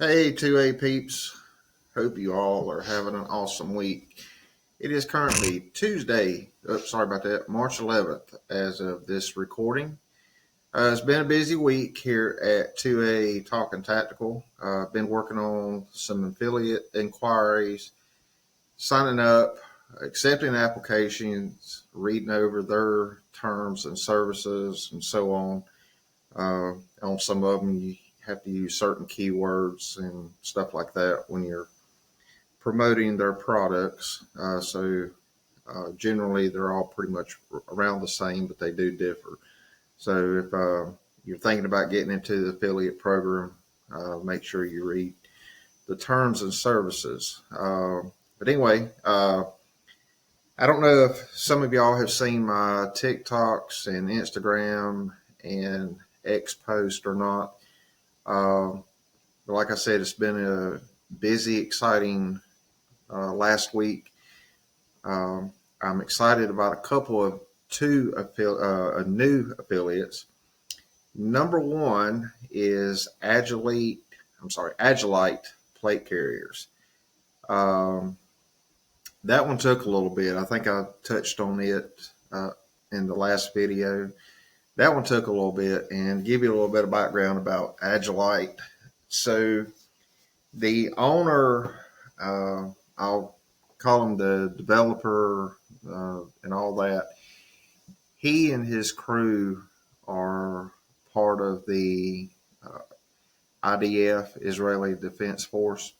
Hey, 2A peeps. Hope you all are having an awesome week. It is currently Tuesday, sorry about that, March 11th as of this recording. It's been a busy week here at 2A Talking Tactical. I've been working on some affiliate inquiries, signing up, accepting applications, reading over their terms and services, and so on. On some of them, you have to use certain keywords and stuff like that when you're promoting their products. Generally, they're all pretty much around the same, but they do differ. So if you're thinking about getting into the affiliate program, make sure you read the terms and services. But anyway, I don't know if some of y'all have seen my TikToks and Instagram and X post or not. But like I said, it's been a busy, exciting last week. I'm excited about a couple of new affiliates. Number one is Agilite plate carriers. That one took a little bit. I think I touched on it in the last video. That one took a little bit, and give you a little bit of background about Agilite. So the owner, I'll call him the developer and all that. He and his crew are part of the IDF, Israeli Defense Force.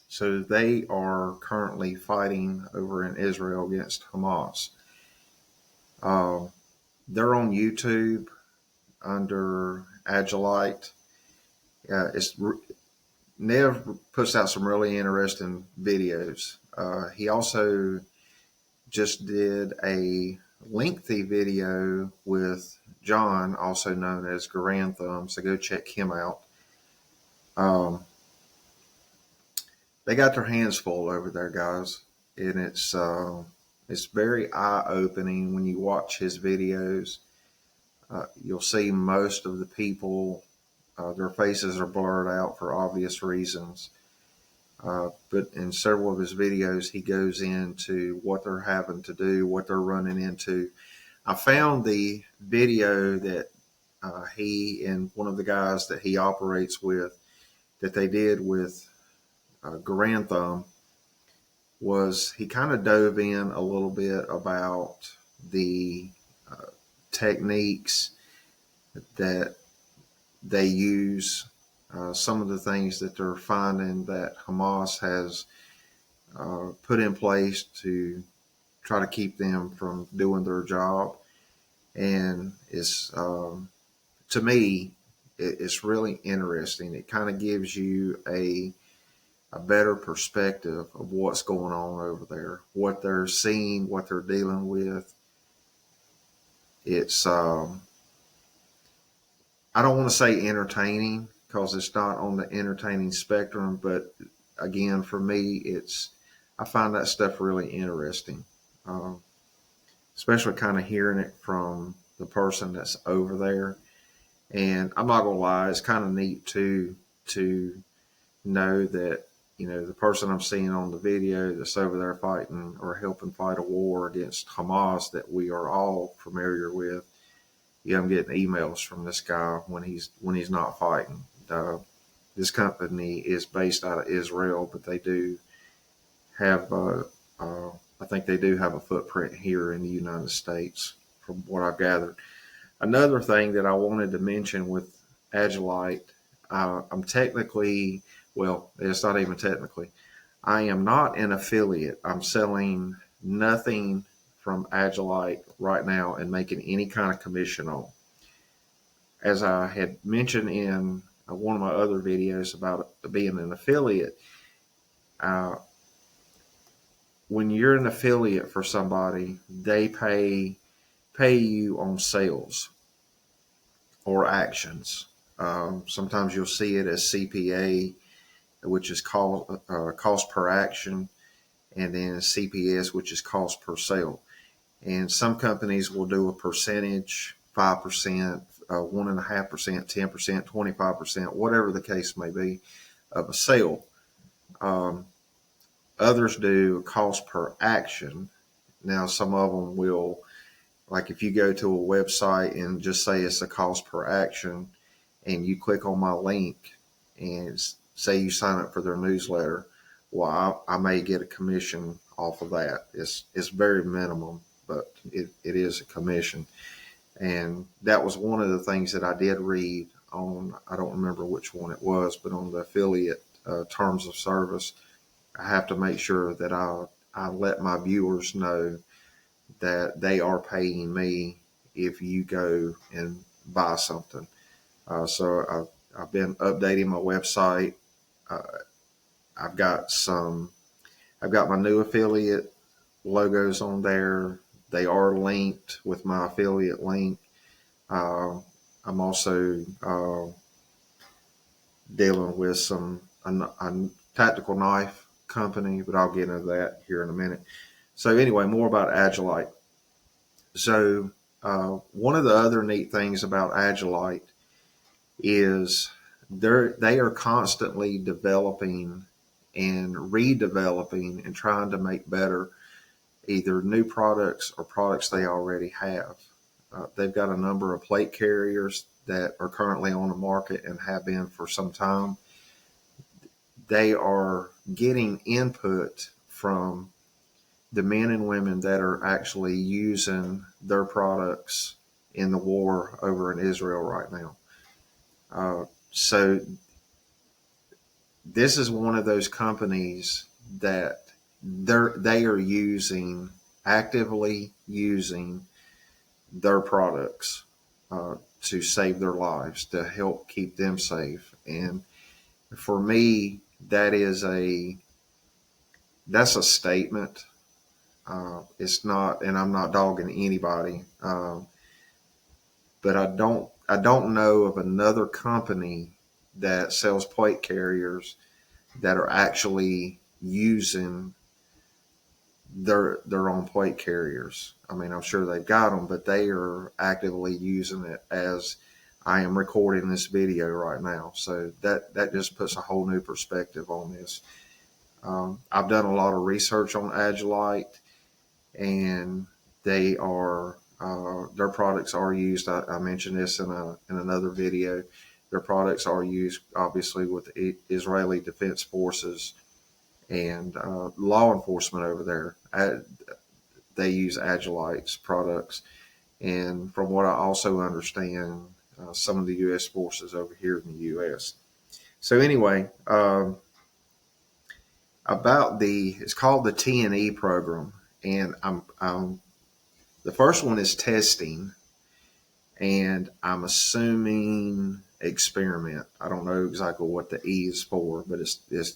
So they are currently fighting over in Israel against Hamas. They're on YouTube under Agilite. Nev puts out some really interesting videos. He also just did a lengthy video with John, also known as Garantham, so go check him out. They got their hands full over there, guys, and it's very eye-opening when you watch his videos. You'll see most of the people, their faces are blurred out for obvious reasons. But in several of his videos, he goes into what they're having to do, what they're running into. I found the video that he and one of the guys that he operates with, that they did with Garantham, was he kind of dove in a little bit about the techniques that they use, some of the things that they're finding that Hamas has put in place to try to keep them from doing their job. And it's, to me, it's really interesting. It kind of gives you a better perspective of what's going on over there, what they're seeing, what they're dealing with. It's, I don't want to say entertaining because it's not on the entertaining spectrum, but again, for me, I find that stuff really interesting, especially kind of hearing it from the person that's over there. And I'm not gonna lie, it's kind of neat too to know that, the person I'm seeing on the video that's over there fighting or helping fight a war against Hamas that we are all familiar with. I'm getting emails from this guy when he's not fighting. This company is based out of Israel, but they do have, I think they do have a footprint here in the United States, from what I've gathered. Another thing that I wanted to mention with Agilite, I'm technically, well, it's not even technically, I am not an affiliate. I'm selling nothing from Agilite right now and making any kind of commission on. As I had mentioned in one of my other videos about being an affiliate, when you're an affiliate for somebody, they pay you on sales or actions. Sometimes you'll see it as CPA, which is cost per action, and then CPS, which is cost per sale. And some companies will do a percentage, 5%, 1.5%, 10%, 25%, whatever the case may be. of a sale. Um, Others do cost per action. Now, some of them will, like if you go to a website and just say it's a cost per action, and you click on my link and say you sign up for their newsletter, well, I may get a commission off of that. It's very minimum, but it is a commission. And that was one of the things that I did read on, I don't remember which one it was, but on the affiliate terms of service, I have to make sure that I let my viewers know that they are paying me if you go and buy something. So I've been updating my website. Uh, I've got my new affiliate logos on there. They are linked with my affiliate link. I'm also dealing with a tactical knife company, but I'll get into that here in a minute. So anyway, more about Agilite. So one of the other neat things about Agilite is they are constantly developing and redeveloping and trying to make better either new products or products they already have. They've got a number of plate carriers that are currently on the market and have been for some time. They are getting input from the men and women that are actually using their products in the war over in Israel right now. So this is one of those companies that they are actively using their products to save their lives, to help keep them safe. And for me, that's a statement. It's not, and I'm not dogging anybody, but I don't know of another company that sells plate carriers that are actually using their own plate carriers. I mean, I'm sure they've got them, but they are actively using it as I am recording this video right now. So that just puts a whole new perspective on this. I've done a lot of research on Agilite, and their products are used. I mentioned this in another video. Their products are used obviously with the Israeli Defense Forces and law enforcement over there. They use Agilite's products, and from what I also understand, some of the U.S. forces over here in the U.S. So anyway, it's called the T&E program, and the first one is testing, and I'm assuming experiment. I don't know exactly what the E is for, but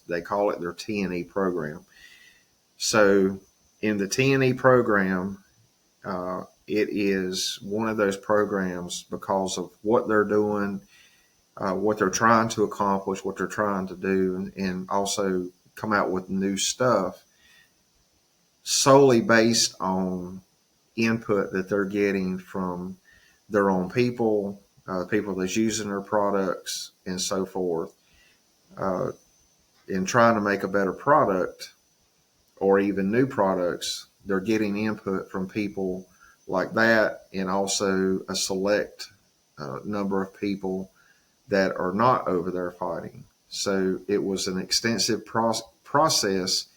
they call it their T&E program. So in the T&E program, it is one of those programs because of what they're doing, what they're trying to accomplish, what they're trying to do, and also come out with new stuff solely based on input that they're getting from their own people, people that's using their products, and so forth. In trying to make a better product or even new products, they're getting input from people like that, and also a select number of people that are not over there fighting. So it was an extensive process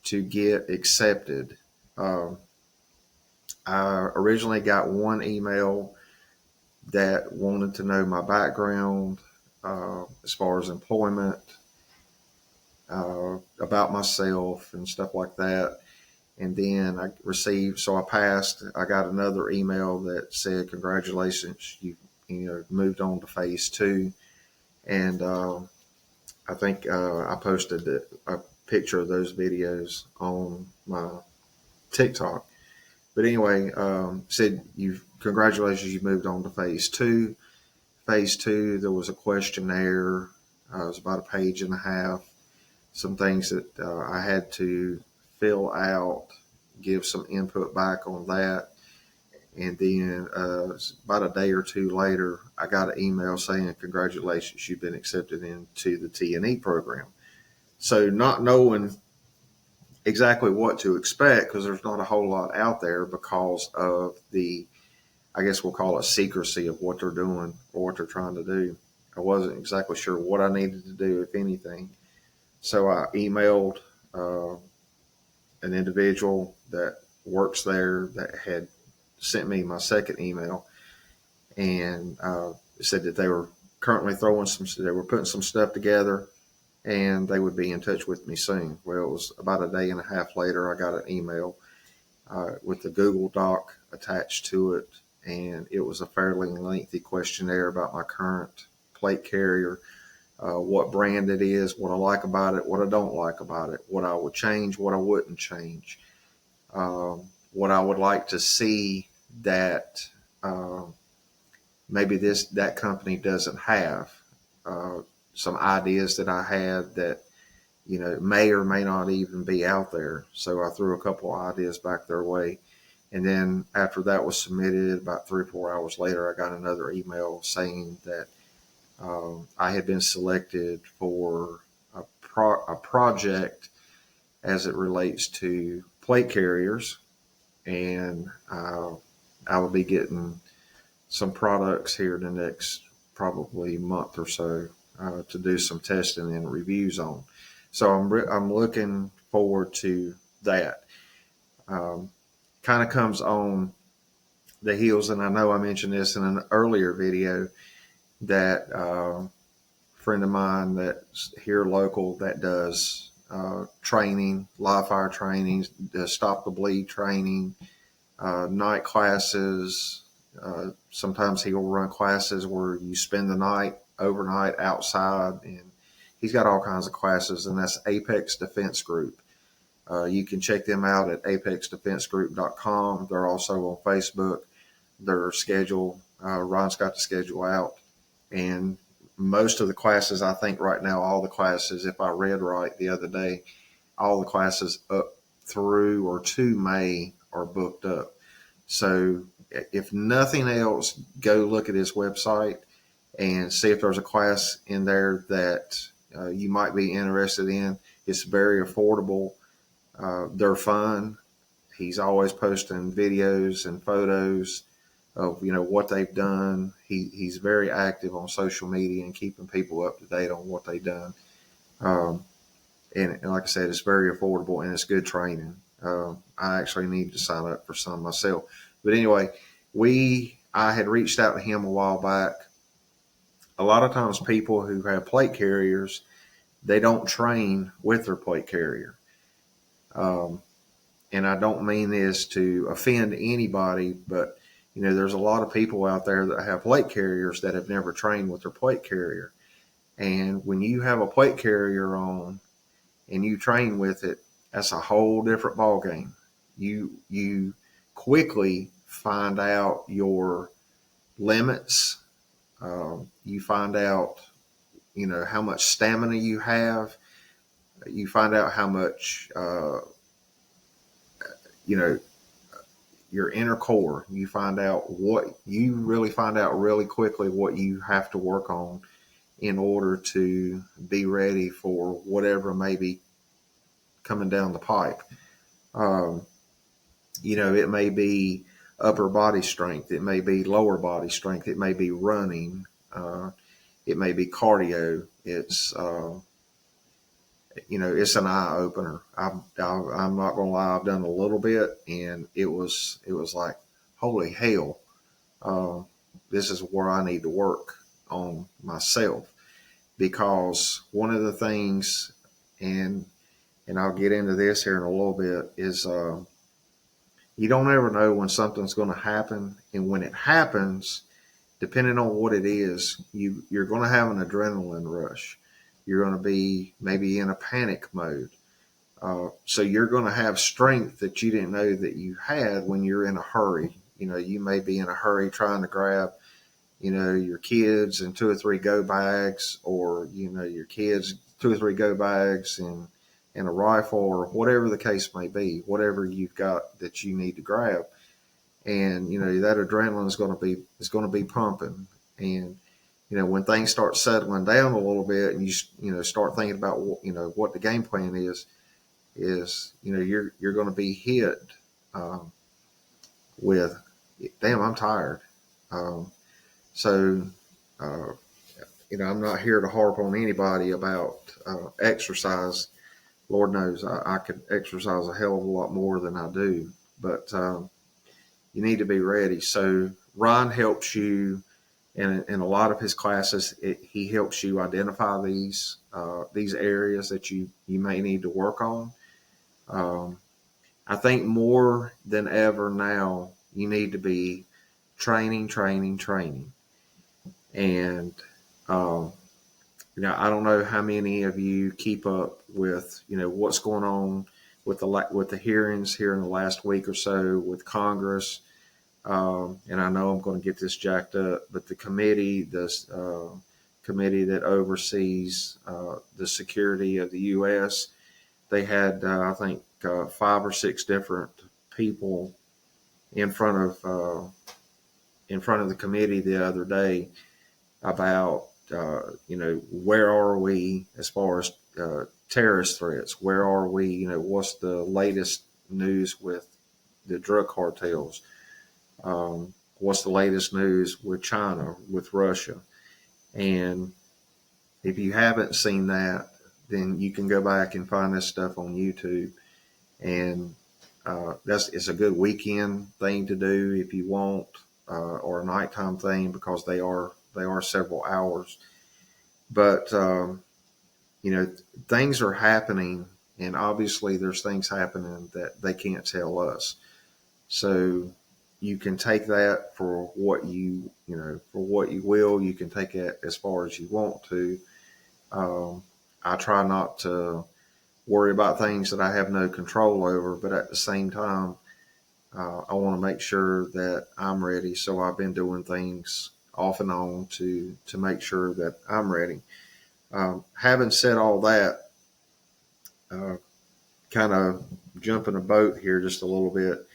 to get accepted. I originally got one email that wanted to know my background as far as employment, about myself and stuff like that. And then I passed. I got another email that said, "Congratulations, you moved on to phase 2." And I think I posted a picture of those videos on my TikTok. But anyway, said congratulations, you moved on to phase 2. Phase 2, there was a questionnaire. It was about a page and a half. Some things that I had to fill out, give some input back on that. And then about a day or two later, I got an email saying, congratulations, you've been accepted into the T&E program. So not knowing exactly what to expect, because there's not a whole lot out there because of the, I guess we'll call it secrecy of what they're doing or what they're trying to do. I wasn't exactly sure what I needed to do, if anything. So I emailed an individual that works there that had sent me my second email, and said that they were currently they were putting some stuff together, and they would be in touch with me soon. Well, it was about a day and a half later, I got an email with the Google Doc attached to it, and it was a fairly lengthy questionnaire about my current plate carrier, what brand it is, what I like about it, what I don't like about it, what I would change, what I wouldn't change, what I would like to see that maybe that company doesn't have, some ideas that I had that may or may not even be out there. So I threw a couple of ideas back their way. And then after that was submitted, about 3 or 4 hours later, I got another email saying that I had been selected for a project as it relates to plate carriers, and I will be getting some products here in the next probably month or so to do some testing and reviews on. So I'm looking forward to that. Kind of comes on the heels, and I know I mentioned this in an earlier video, that a friend of mine that's here local that does training, live fire trainings, does stop the bleed training, night classes. Sometimes he will run classes where you spend the night overnight outside, and he's got all kinds of classes, and that's Apex Defense Group. You can check them out at apexdefensegroup.com. They're also on Facebook. Their schedule, Ron's got the schedule out, and most of the classes, I think right now, all the classes, if I read right the other day, all the classes up through or to May are booked up. So if nothing else, go look at his website and see if there's a class in there that you might be interested in. It's very affordable. They're fun. He's always posting videos and photos of what they've done. He's very active on social media and keeping people up to date on what they've done. And like I said, it's very affordable and it's good training. I actually need to sign up for some myself. But anyway, I had reached out to him a while back. A lot of times people who have plate carriers, they don't train with their plate carrier. And I don't mean this to offend anybody, but there's a lot of people out there that have plate carriers that have never trained with their plate carrier. And when you have a plate carrier on and you train with it, that's a whole different ballgame. You quickly find out your limits. You find out, how much stamina you have. You find out how much, your inner core. You really find out really quickly what you have to work on in order to be ready for whatever may be coming down the pipe. It may be upper body strength. It may be lower body strength. It may be running. It may be cardio. It's an eye opener. I'm not gonna lie. I've done a little bit, and it was like, holy hell, this is where I need to work on myself, because one of the things, and I'll get into this here in a little bit, is you don't ever know when something's going to happen, and when it happens, depending on what it is, you're going to have an adrenaline rush. You're going to be maybe in a panic mode. So you're going to have strength that you didn't know that you had when you're in a hurry. You may be in a hurry trying to grab, your kids and 2 or 3 go bags, or, your kids 2 or 3 go bags and a rifle, or whatever the case may be, whatever you've got that you need to grab. and that adrenaline is going to be pumping. And when things start settling down a little bit, and you start thinking about what the game plan is you're going to be hit um, with, damn, I'm tired. Um, so uh, I'm not here to harp on anybody about exercise. Lord knows I could exercise a hell of a lot more than I do, but you need to be ready. So Ron helps you in a lot of his classes. He helps you identify these areas that you may need to work on. I think more than ever now, you need to be training. And I don't know how many of you keep up with what's going on with the hearings here in the last week or so with Congress. And I know I'm going to get this jacked up, but the committee, committee that oversees the security of the U.S., they had I think 5 or 6 different people in front of the committee the other day about where are we as far as terrorist threats? Where are we? What's the latest news with the drug cartels? What's the latest news with China, with Russia? And if you haven't seen that, then you can go back and find this stuff on YouTube. And it's a good weekend thing to do if you want, or a nighttime thing, because they are several hours. But things are happening, and obviously there's things happening that they can't tell us. So you can take that for what you will. You can take it as far as you want to. I try not to worry about things that I have no control over, but at the same time, I want to make sure that I'm ready. So I've been doing things off and on to make sure that I'm ready. Having said all that, kind of jumping a boat here just a little bit,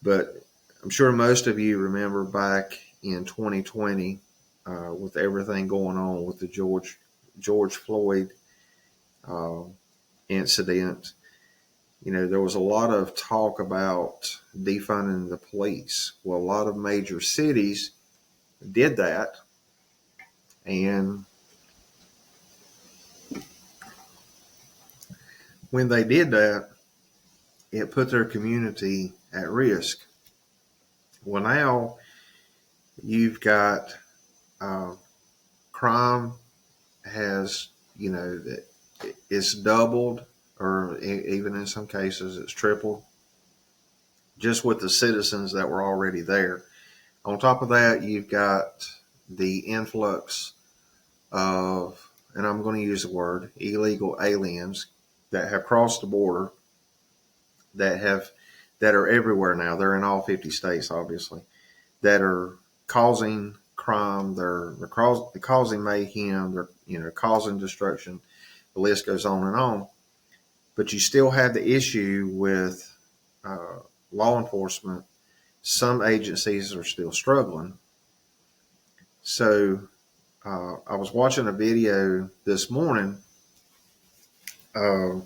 but I'm sure most of you remember back in 2020 with everything going on with the George Floyd incident. There was a lot of talk about defunding the police. Well, a lot of major cities did that, and when they did that, it put their community at risk. Well, now you've got crime has, it's doubled, or even in some cases it's tripled, just with the citizens that were already there. On top of that, you've got the influx of, and I'm going to use the word, illegal aliens that have crossed the border, that are everywhere now. They're in all 50 states, obviously, that are causing crime. They're causing mayhem. They're causing destruction. The list goes on and on. But you still have the issue with law enforcement. Some agencies are still struggling. So I was watching a video this morning. I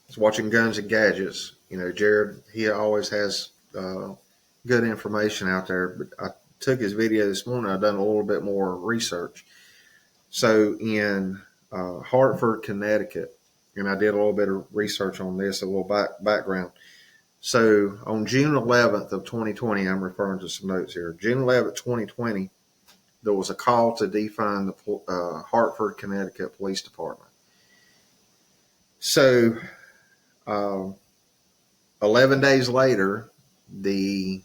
was watching Guns and Gadgets. Jared, he always has good information out there. But I took his video this morning. I've done a little bit more research. So in Hartford, Connecticut, and I did a little bit of research on this, a little background. So on June 11th of 2020, I'm referring to some notes here. June 11th, 2020, there was a call to defund the Hartford, Connecticut Police Department. So 11 days later, the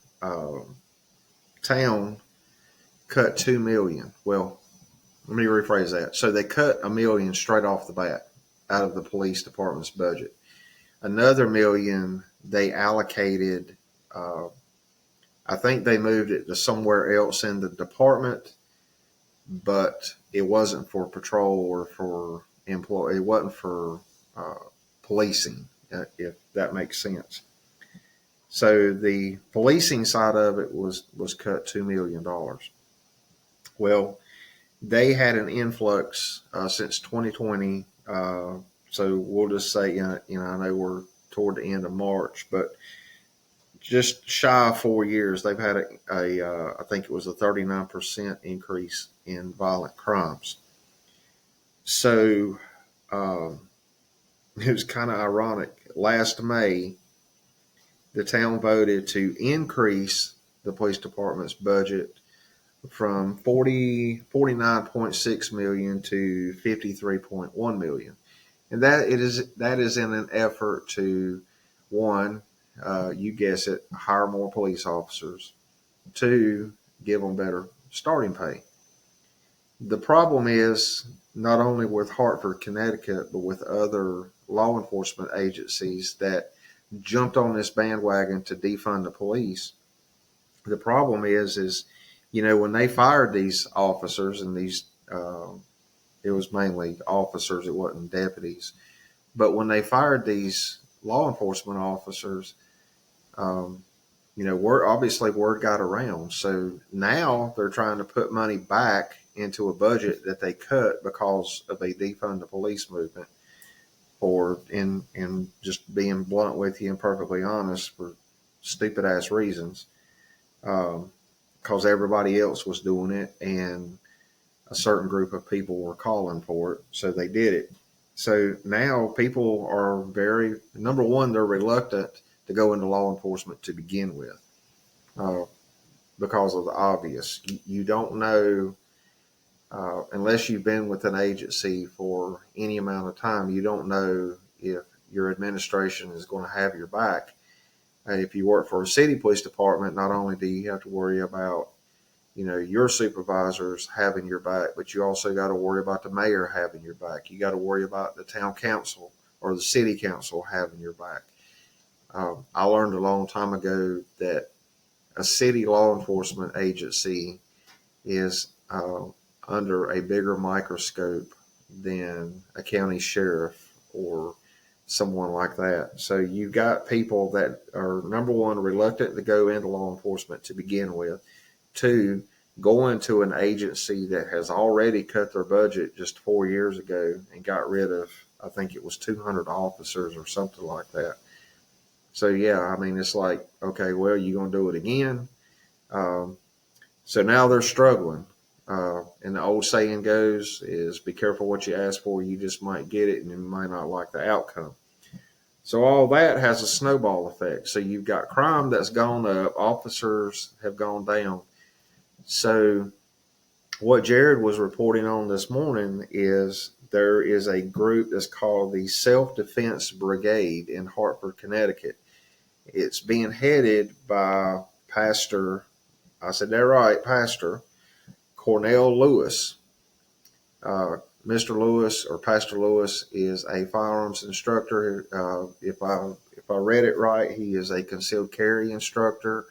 town cut $2 million. Well, let me rephrase that. So they cut $1 million straight off the bat out of the police department's budget. Another $1 million they allocated. I think they moved it to somewhere else in the department, but it wasn't for patrol or for employee. It wasn't for policing, if that makes sense. So the policing side of it was cut $2 million. Well, they had an influx since 2020. So we'll just say, I know we're toward the end of March, but just shy of 4 years, they've had I think it was a 39% increase in violent crimes. So it was kind of ironic. Last May, the town voted to increase the police department's budget from 49.6 million to 53.1 million. And that is in an effort to, one, you guess it, hire more police officers. Two, give them better starting pay. The problem is not only with Hartford, Connecticut, but with other law enforcement agencies that jumped on this bandwagon to defund the police. The problem is when they fired these officers, and it was mainly officers, it wasn't deputies, but when they fired these law enforcement officers, word got around. So now they're trying to put money back into a budget that they cut because of a defund the police movement, or in just being blunt with you and perfectly honest, for stupid ass reasons. Because everybody else was doing it and a certain group of people were calling for it, so they did it. So now people are number one, they're reluctant to go into law enforcement to begin with, because of the obvious. You don't know, unless you've been with an agency for any amount of time, you don't know if your administration is going to have your back. If you work for a city police department, not only do you have to worry about your supervisors having your back, but you also got to worry about the mayor having your back. You got to worry about the town council or the city council having your back. I learned a long time ago that a city law enforcement agency is under a bigger microscope than a county sheriff or someone like that. So you've got people that are, number one, reluctant to go into law enforcement to begin with. Two, going to an agency that has already cut their budget just 4 years ago and got rid of, I think it was 200 officers or something like that. So yeah, I mean, it's like, okay, well, you're going to do it again. So now they're struggling. And the old saying goes is, be careful what you ask for. You just might get it and you might not like the outcome. So all that has a snowball effect. So you've got crime that's gone up, officers have gone down. So what Jared was reporting on this morning is there is a group that's called the Self-Defense Brigade in Hartford, Connecticut. It's being headed by Pastor, I said that right, Pastor Cornell Lewis. Mr. Lewis, or Pastor Lewis, is a firearms instructor. If I read it right, he is a concealed carry instructor,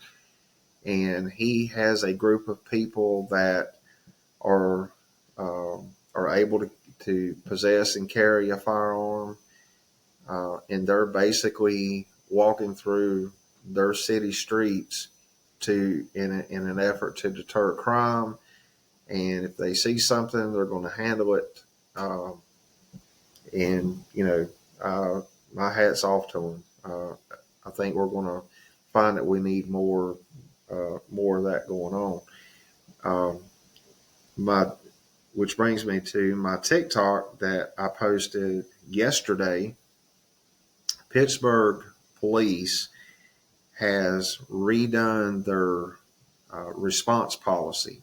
and he has a group of people that are able to possess and carry a firearm, and they're basically walking through their city streets in an effort to deter crime. And if they see something, they're going to handle it. My hat's off to them. I think we're going to find that we need more of that going on. Which brings me to my TikTok that I posted yesterday. Pittsburgh police has redone their response policy.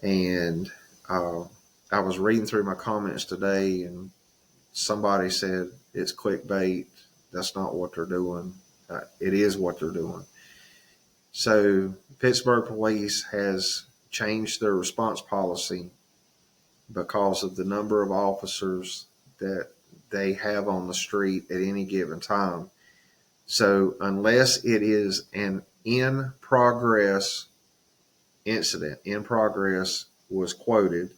And I was reading through my comments today, and somebody said it's clickbait. That's not what they're doing. It is what they're doing. So Pittsburgh police has changed their response policy because of the number of officers that they have on the street at any given time. So unless it is an in progress incident, in progress was quoted,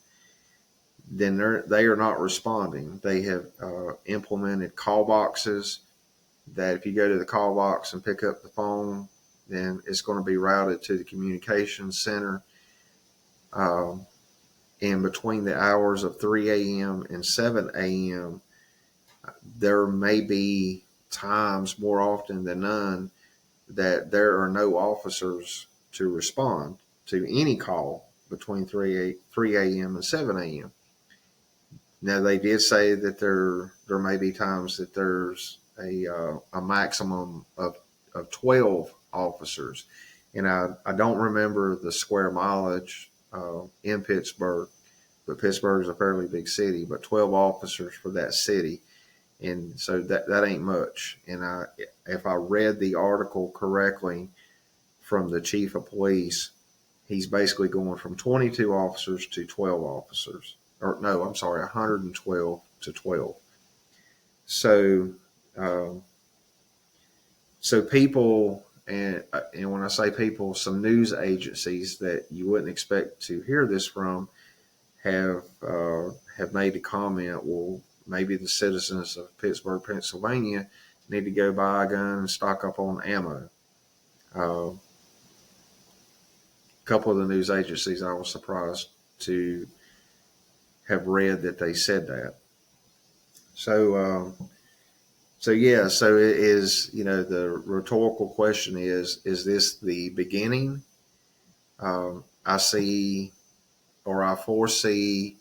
then they are not responding. They have implemented call boxes. that if you go to the call box and pick up the phone, then it's going to be routed to the communications center. And between the hours of 3 a.m. and 7 a.m., there may be times, more often than none, that there are no officers to respond to any call between 3 a.m. and 7 a.m. Now, they did say that there may be times that there's a maximum of 12 officers. And I don't remember the square mileage in Pittsburgh, but Pittsburgh is a fairly big city, but 12 officers for that city. And so that ain't much. And if I read the article correctly from the chief of police, he's basically going from 22 officers to 12 officers. Or no, I'm sorry, 112 to 12. So, so people, and when I say people, some news agencies that you wouldn't expect to hear this from have made a comment. Well, maybe the citizens of Pittsburgh, Pennsylvania, need to go buy a gun and stock up on ammo. A couple of the news agencies, I was surprised to have read that they said that. So yeah, so it is, the rhetorical question is this the beginning? I see, or I foresee,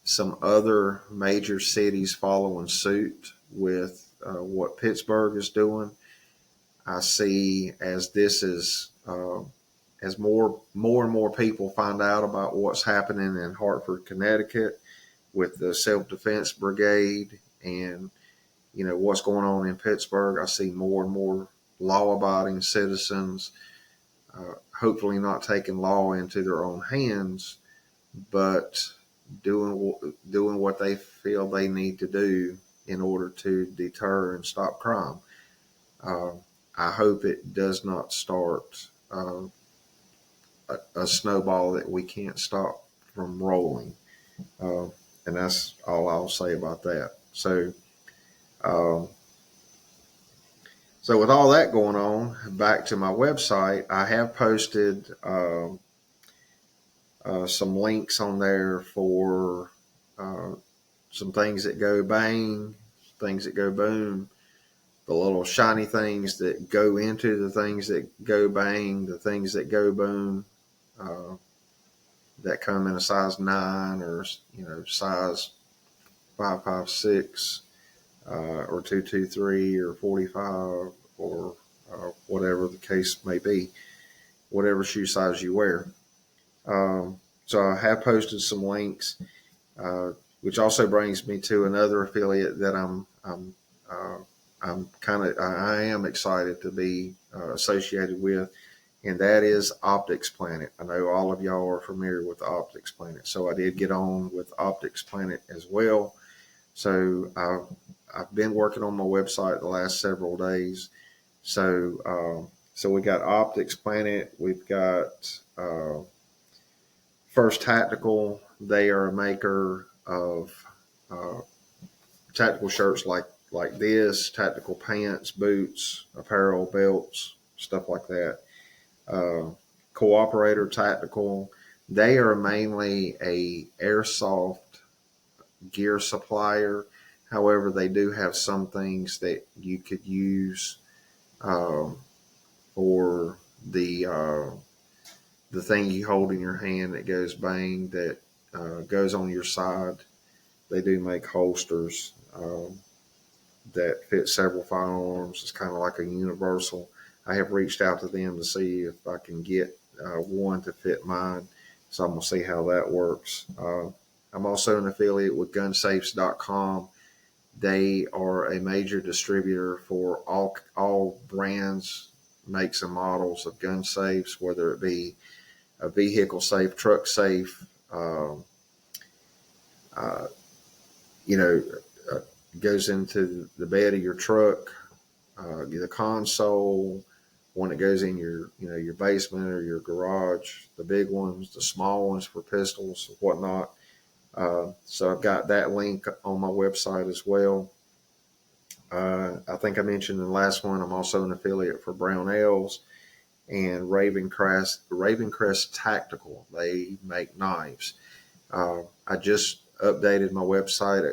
some other major cities following suit with what Pittsburgh is doing. I see as this is, as more and more people find out about what's happening in Hartford, Connecticut with the self-defense brigade and, what's going on in Pittsburgh, I see more and more law-abiding citizens, hopefully not taking law into their own hands, but doing what they feel they need to do in order to deter and stop crime. I hope it does not start a snowball that we can't stop from rolling. And that's all I'll say about that. So with all that going on, back to my website, I have posted some links on there for some things that go bang, things that go boom, the little shiny things that go into the things that go bang, the things that go boom, that come in a size 9 or size 556 or 223 or 45 or whatever the case may be, whatever shoe size you wear. So I have posted some links, which also brings me to another affiliate that I am excited to be associated with, and that is Optics Planet. I know all of y'all are familiar with Optics Planet, so I did get on with Optics Planet as well. So I've been working on my website the last several days. So we got Optics Planet. We've got First Tactical. They are a maker of tactical shirts like this, tactical pants, boots, apparel, belts, stuff like that. Cooperator Tactical. They are mainly a airsoft gear supplier. However, they do have some things that you could use or the thing you hold in your hand that goes bang, that goes on your side. They do make holsters that fit several firearms. It's kind of like a universal. I have reached out to them to see if I can get one to fit mine. So I'm going to see how that works. I'm also an affiliate with gunsafes.com. They are a major distributor for all brands, makes and models of gun safes, whether it be a vehicle safe, truck safe, goes into the bed of your truck, the console, one that goes in your basement or your garage, the big ones, the small ones for pistols, whatnot. So I've got that link on my website as well. I think I mentioned in the last one, I'm also an affiliate for Brownells and Ravencrest Tactical. They make knives. I just updated my website.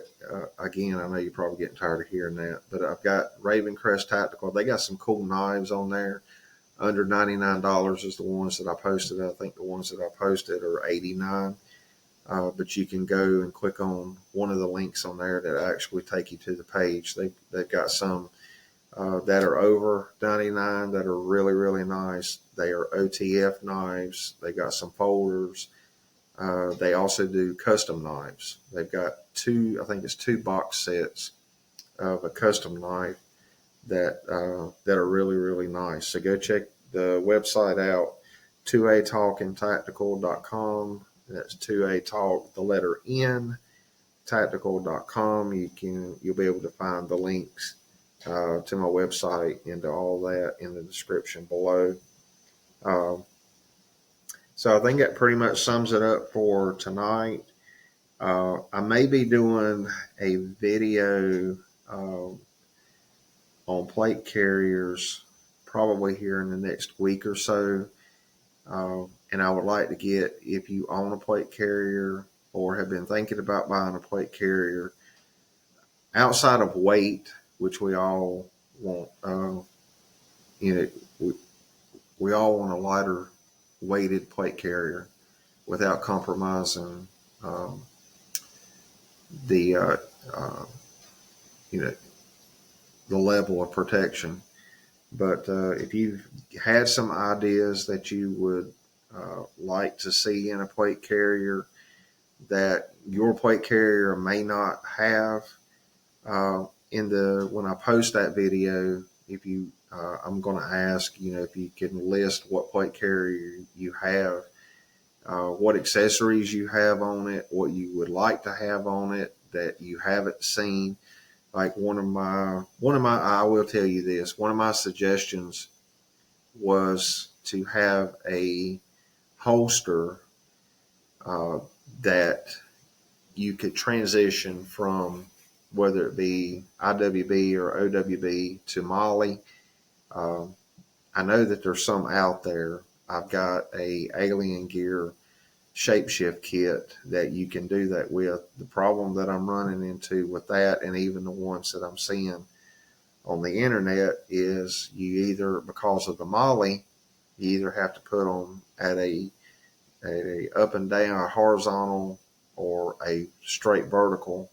Again, I know you're probably getting tired of hearing that, but I've got Ravencrest Tactical. They got some cool knives on there. Under $99 is the ones that I posted. I think the ones that I posted are $89. But you can go and click on one of the links on there that actually take you to the page. They've got some that are over $99 that are really, really nice. They are OTF knives. They got some folders. They also do custom knives. They've got I think it's two box sets of a custom knife that are really, really nice. So go check the website out, 2atalkingtactical.com. That's 2A talk, the letter N, tactical.com. You'll be able to find the links to my website and to all that in the description below. So I think that pretty much sums it up for tonight. I may be doing a video on plate carriers probably here in the next week or so. And I would like to get, if you own a plate carrier or have been thinking about buying a plate carrier, outside of weight, which we all want, we all want a lighter weighted plate carrier without compromising the level of protection. But if you've had some ideas that you would like to see in a plate carrier that your plate carrier may not have, when I post that video, I'm going to ask, if you can list what plate carrier you have, what accessories you have on it, what you would like to have on it that you haven't seen. Like I will tell you this, one of my suggestions was to have a holster that you could transition from, whether it be IWB or OWB to Molly. I know that there's some out there. I've got a Alien Gear shapeshift kit that you can do that with. The problem that I'm running into with that, and even the ones that I'm seeing on the internet, is because of the Molly, you either have to put them at a up and down, a horizontal, or a straight vertical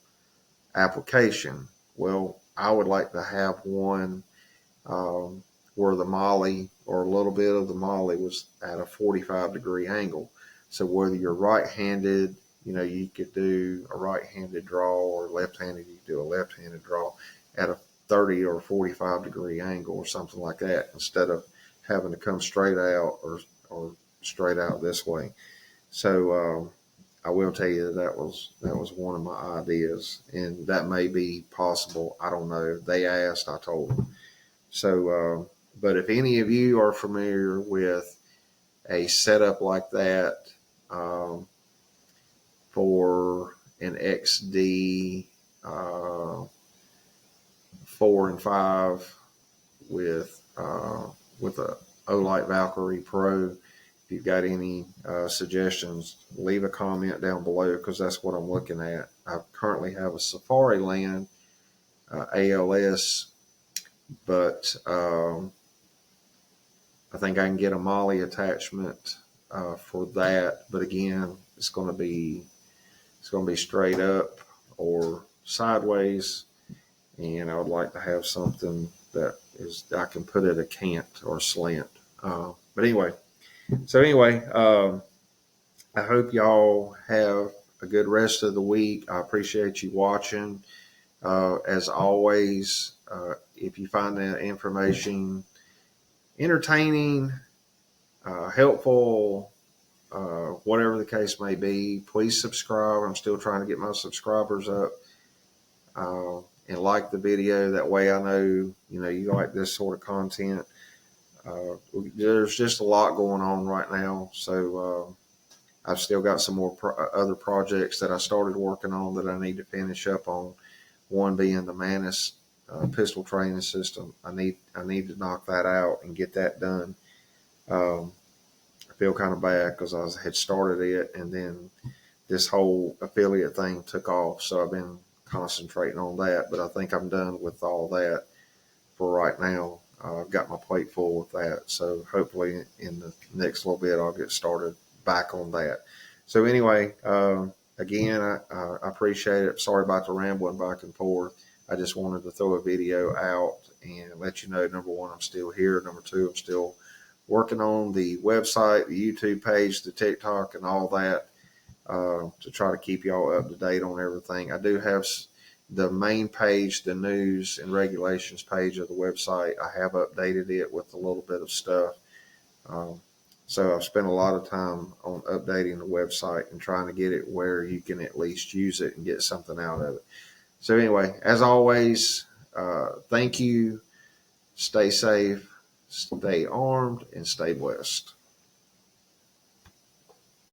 application. Well, I would like to have one where the Molly, or a little bit of the Molly, was at a 45-degree angle. So whether you're right-handed, you could do a right-handed draw, or left-handed, you could do a left-handed draw at a 30 or 45-degree angle or something like that, instead of having to come straight out or straight out this way. So I will tell you that was one of my ideas, and that may be possible. I don't know. They asked, I told them. So, but if any of you are familiar with a setup like that for an XD 4 and 5 with a Olight Valkyrie Pro, if you've got any suggestions, leave a comment down below, because that's what I'm looking at. I currently have a Safari Land ALS, but I think I can get a Molly attachment for that. But again, it's going to be straight up or sideways, and I would like to have something that I can put at a cant or slant. But anyway, I hope y'all have a good rest of the week. I appreciate you watching. As always, if you find that information entertaining, helpful, whatever the case may be, please subscribe. I'm still trying to get my subscribers up, and like the video. That way I know, you like this sort of content. There's just a lot going on right now. So, I've still got some more other projects that I started working on that I need to finish up on. One being the Manus pistol training system. I need to knock that out and get that done. I feel kind of bad because I had started it, and then this whole affiliate thing took off. So I've been concentrating on that, but I think I'm done with all that for right now. I've got my plate full with that. So hopefully in the next little bit, I'll get started back on that. So anyway, again, I appreciate it. Sorry about the rambling back and forth. I just wanted to throw a video out and let you know, number one, I'm still here. Number two, I'm still working on the website, the YouTube page, the TikTok, and all that, to try to keep y'all up to date on everything. I do have the main page, the news and regulations page of the website. I have updated it with a little bit of stuff. So I've spent a lot of time on updating the website and trying to get it where you can at least use it and get something out of it. So anyway, as always, thank you. Stay safe, stay armed, and stay blessed.